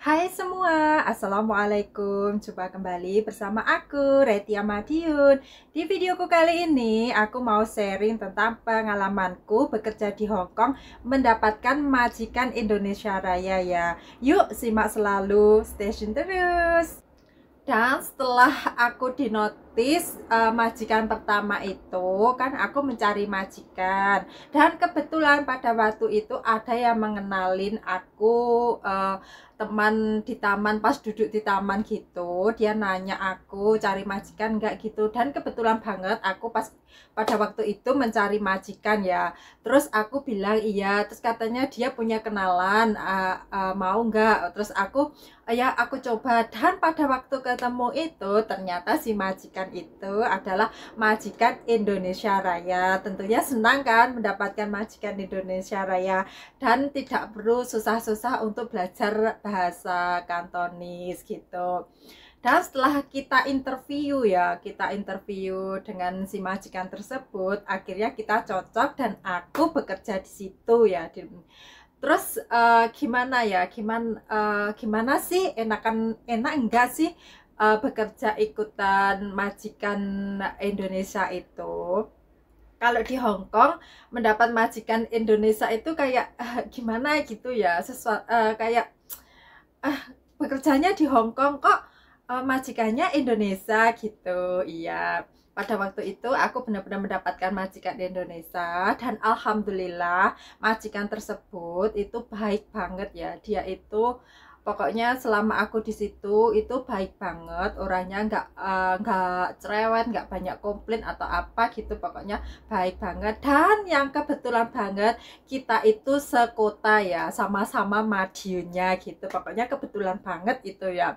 Hai semua, Assalamualaikum. Jumpa kembali bersama aku, Retia Madiun. Di videoku kali ini, aku mau sharing tentang pengalamanku bekerja di Hong Kong mendapatkan majikan Indonesia Raya ya. Yuk simak selalu, stay tune terus. Dan setelah aku dinotis majikan pertama itu, kan aku mencari majikan. Dan kebetulan pada waktu itu ada yang mengenalin aku, teman di taman, pas duduk di taman gitu. Dia nanya aku cari majikan enggak gitu. Dan kebetulan banget aku pada waktu itu mencari majikan ya. Terus aku bilang iya. Terus katanya dia punya kenalan, mau enggak? Terus ya aku coba, dan pada waktu ketemu itu ternyata si majikan itu adalah majikan Indonesia Raya. Tentunya senang kan mendapatkan majikan Indonesia Raya dan tidak perlu susah-susah untuk belajar bahasa Kantonis gitu. Dan setelah kita interview dengan si majikan tersebut, akhirnya kita cocok dan aku bekerja di situ ya. Terus gimana sih, enak enggak sih bekerja ikutan majikan Indonesia itu? Kalau di Hong Kong mendapat majikan Indonesia itu kayak gimana gitu ya, kayak bekerjanya di Hong Kong kok majikannya Indonesia gitu. Iya, pada waktu itu aku benar-benar mendapatkan majikan di Indonesia dan alhamdulillah majikan tersebut itu baik banget ya. Dia itu pokoknya selama aku di situ itu baik banget orangnya, nggak cerewet, nggak banyak komplain atau apa gitu, pokoknya baik banget. Dan yang kebetulan banget kita itu sekota ya, sama-sama Madiunnya gitu, pokoknya kebetulan banget itu ya.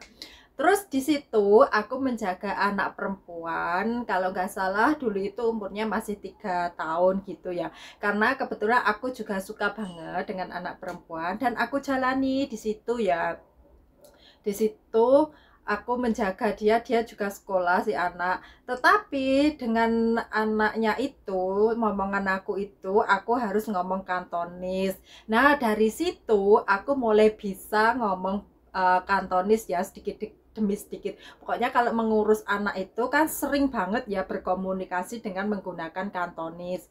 Terus di situ aku menjaga anak perempuan, kalau nggak salah dulu itu umurnya masih 3 tahun gitu ya. Karena kebetulan aku juga suka banget dengan anak perempuan dan aku jalani di situ ya. Di situ aku menjaga dia juga sekolah si anak. Tetapi dengan anaknya itu, ngomongan aku harus ngomong Kantonis. Nah, dari situ aku mulai bisa ngomong Kantonis ya, sedikit demi sedikit. Pokoknya kalau mengurus anak itu kan sering banget ya berkomunikasi dengan menggunakan Kantonis.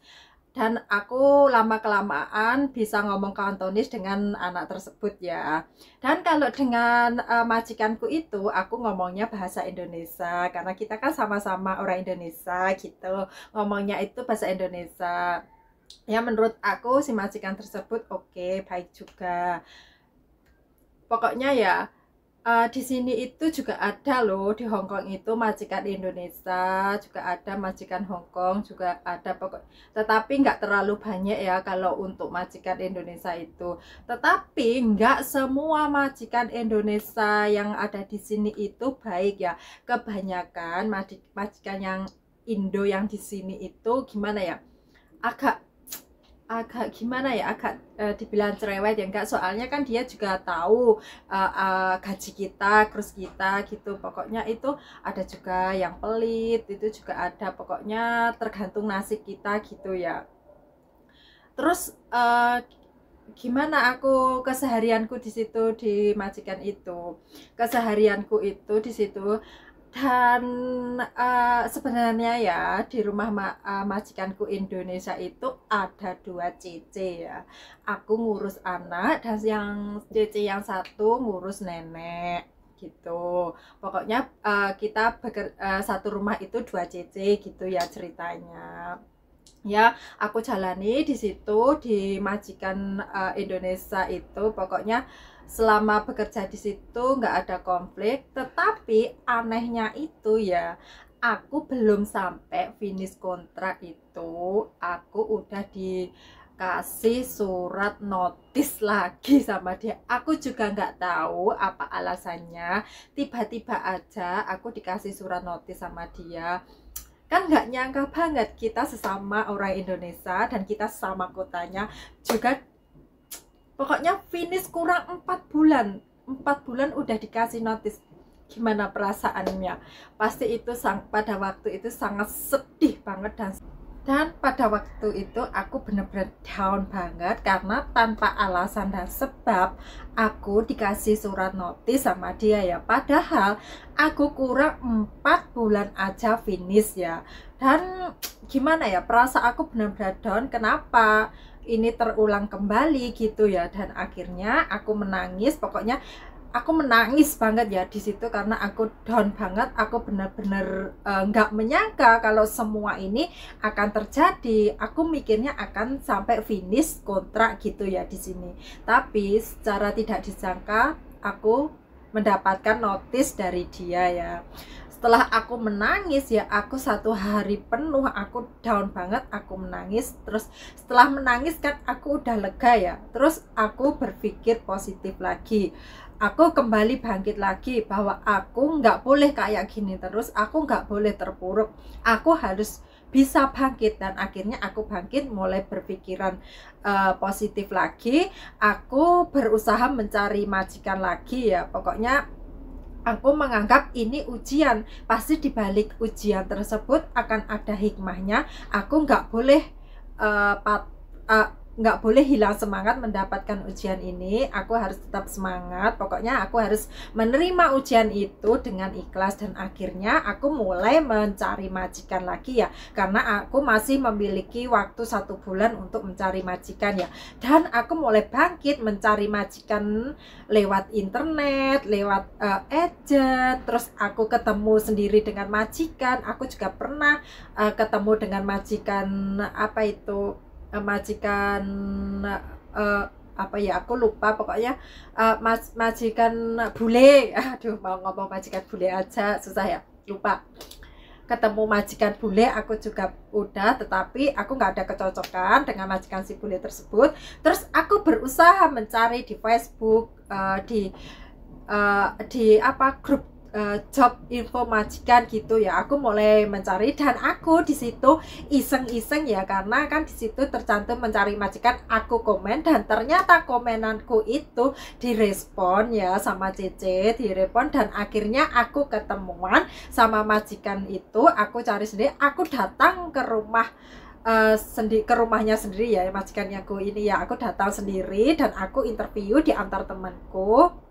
Dan aku lama-kelamaan bisa ngomong Kantonis dengan anak tersebut ya. Dan kalau dengan majikanku itu, aku ngomongnya bahasa Indonesia. Karena kita kan sama-sama orang Indonesia gitu. Ngomongnya itu bahasa Indonesia. Ya menurut aku si majikan tersebut oke, baik juga. Pokoknya ya, di sini itu juga ada loh, di Hong Kong itu majikan Indonesia juga ada, majikan Hong Kong juga ada, tetapi nggak terlalu banyak ya kalau untuk majikan Indonesia itu. Tetapi nggak semua majikan Indonesia yang ada di sini itu baik ya. Kebanyakan majikan yang Indo yang di sini itu gimana ya, agak agak gimana ya, agak dibilang cerewet ya enggak, soalnya kan dia juga tahu gaji kita, krus kita gitu. Pokoknya itu ada juga yang pelit, itu juga ada, pokoknya tergantung nasib kita gitu ya. Terus gimana aku keseharianku di situ, di majikan itu, keseharianku itu di situ. Dan sebenarnya ya di rumah majikanku Indonesia itu ada 2 CC ya. Aku ngurus anak dan yang CC yang satu ngurus nenek gitu. Pokoknya kita satu rumah itu 2 CC gitu ya ceritanya. Ya, aku jalani di situ di majikan Indonesia itu. Pokoknya selama bekerja di situ nggak ada konflik. Tetapi anehnya itu ya, aku belum sampai finish kontrak itu, aku udah dikasih surat notis lagi sama dia. Aku juga nggak tahu apa alasannya, tiba-tiba aja aku dikasih surat notis sama dia. Kan nggak nyangka banget, kita sesama orang Indonesia dan kita sama kotanya juga. Pokoknya finish kurang 4 bulan, 4 bulan udah dikasih notis. Gimana perasaannya? Pasti itu pada waktu itu sangat sedih banget. Dan Dan pada waktu itu aku bener-bener down banget karena tanpa alasan dan sebab aku dikasih surat notis sama dia ya. Padahal aku kurang 4 bulan aja finish ya. Dan gimana ya, perasaan aku bener-bener down, kenapa ini terulang kembali gitu ya. Dan akhirnya aku menangis, pokoknya aku menangis banget ya di situ karena aku down banget. Aku benar-benar nggak menyangka kalau semua ini akan terjadi. Aku mikirnya akan sampai finish kontrak gitu ya di sini. Tapi secara tidak disangka aku mendapatkan notis dari dia ya. Setelah aku menangis ya, aku 1 hari penuh aku down banget, aku menangis. Terus setelah menangis kan aku udah lega ya, terus aku berpikir positif lagi. Aku kembali bangkit lagi bahwa aku nggak boleh kayak gini terus, aku nggak boleh terpuruk, aku harus bisa bangkit. Dan akhirnya aku bangkit, mulai berpikiran positif lagi. Aku berusaha mencari majikan lagi ya. Pokoknya aku menganggap ini ujian, pasti dibalik ujian tersebut akan ada hikmahnya. Aku nggak boleh nggak boleh hilang semangat mendapatkan ujian ini. Aku harus tetap semangat. Pokoknya aku harus menerima ujian itu dengan ikhlas. Dan akhirnya aku mulai mencari majikan lagi ya, karena aku masih memiliki waktu 1 bulan untuk mencari majikan ya. Dan aku mulai bangkit mencari majikan lewat internet, lewat agent. Terus aku ketemu sendiri dengan majikan. Aku juga pernah ketemu dengan majikan apa itu, majikan apa ya, aku lupa. Pokoknya majikan bule. Aduh, mau ngomong majikan bule aja susah ya, lupa. Ketemu majikan bule aku juga udah, tetapi aku nggak ada kecocokan dengan majikan si bule tersebut. Terus aku berusaha mencari di Facebook, di apa, grup job info majikan gitu ya. Aku mulai mencari dan aku di situ iseng-iseng ya, karena kan di situ tercantum mencari majikan. Aku komen dan ternyata komenanku itu direspon ya sama Cece, direspon. Dan akhirnya aku ketemuan sama majikan itu. Aku cari sendiri, aku datang ke rumah ke rumahnya sendiri ya, majikannya aku ini ya. Aku datang sendiri dan aku interview di antar temanku.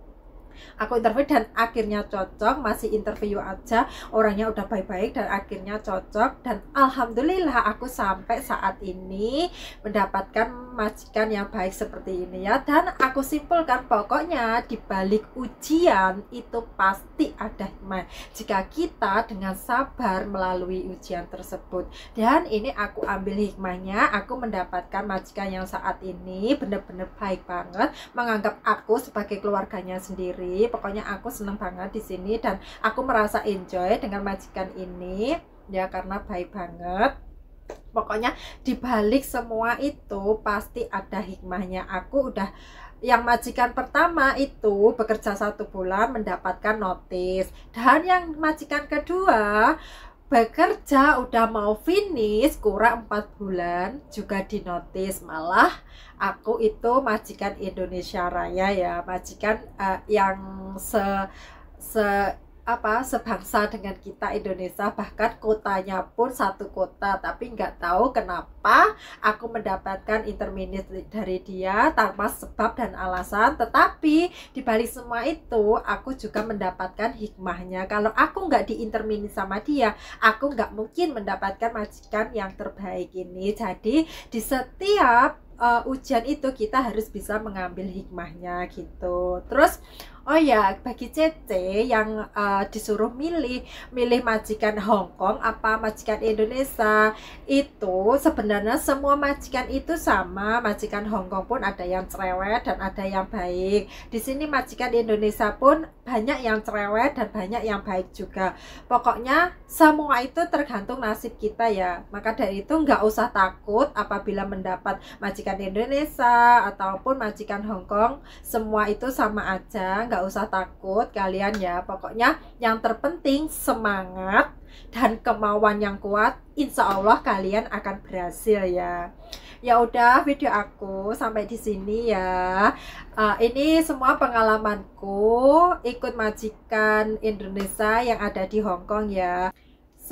Aku interview dan akhirnya cocok. Masih interview aja, orangnya udah baik-baik dan akhirnya cocok. Dan alhamdulillah aku sampai saat ini mendapatkan majikan yang baik seperti ini ya. Dan aku simpulkan, pokoknya di balik ujian itu pasti ada hikmah jika kita dengan sabar melalui ujian tersebut. Dan ini aku ambil hikmahnya. Aku mendapatkan majikan yang saat ini benar-benar baik banget, menganggap aku sebagai keluarganya sendiri. Pokoknya aku seneng banget di sini dan aku merasa enjoy dengan majikan ini ya, karena baik banget. Pokoknya dibalik semua itu pasti ada hikmahnya. Aku udah, yang majikan pertama itu bekerja 1 bulan mendapatkan notis, dan yang majikan kedua bekerja udah mau finish kurang 4 bulan juga di notis. Malah aku itu majikan Indonesia Raya ya, majikan yang sebangsa dengan kita Indonesia, bahkan kotanya pun satu kota. Tapi nggak tahu kenapa aku mendapatkan intermediate dari dia tanpa sebab dan alasan. Tetapi dibalik semua itu aku juga mendapatkan hikmahnya. Kalau aku nggak di intermediate sama dia, aku nggak mungkin mendapatkan majikan yang terbaik ini. Jadi di setiap ujian itu kita harus bisa mengambil hikmahnya gitu. Terus oh ya, bagi Cece yang disuruh milih majikan Hong Kong apa majikan Indonesia, itu sebenarnya semua majikan itu sama. Majikan Hong Kong pun ada yang cerewet dan ada yang baik. Di sini majikan Indonesia pun banyak yang cerewet dan banyak yang baik juga. Pokoknya semua itu tergantung nasib kita ya. Maka dari itu nggak usah takut apabila mendapat majikan Indonesia ataupun majikan Hong Kong. Semua itu sama aja, nggak usah takut kalian ya. Pokoknya yang terpenting semangat dan kemauan yang kuat. Insya Allah kalian akan berhasil ya. Ya udah, video aku sampai di sini ya. Ini semua pengalamanku ikut majikan Indonesia yang ada di Hong Kong ya.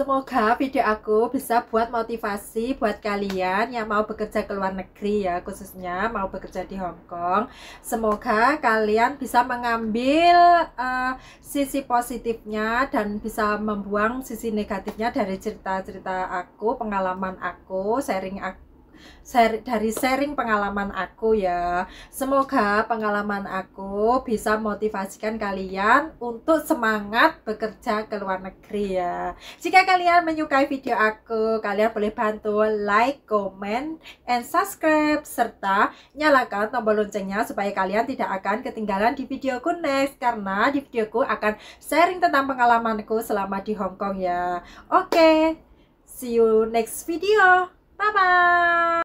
Semoga video aku bisa buat motivasi buat kalian yang mau bekerja ke luar negeri ya, khususnya mau bekerja di Hong Kong. Semoga kalian bisa mengambil sisi positifnya dan bisa membuang sisi negatifnya dari cerita-cerita aku, pengalaman aku, dari sharing pengalaman aku ya. Semoga pengalaman aku bisa motivasikan kalian untuk semangat bekerja ke luar negeri ya. Jika kalian menyukai video aku, kalian boleh bantu like, comment, and subscribe serta nyalakan tombol loncengnya supaya kalian tidak akan ketinggalan di videoku next, karena di videoku akan sharing tentang pengalamanku selama di Hong Kong ya. Oke, see you next video. Bye bye.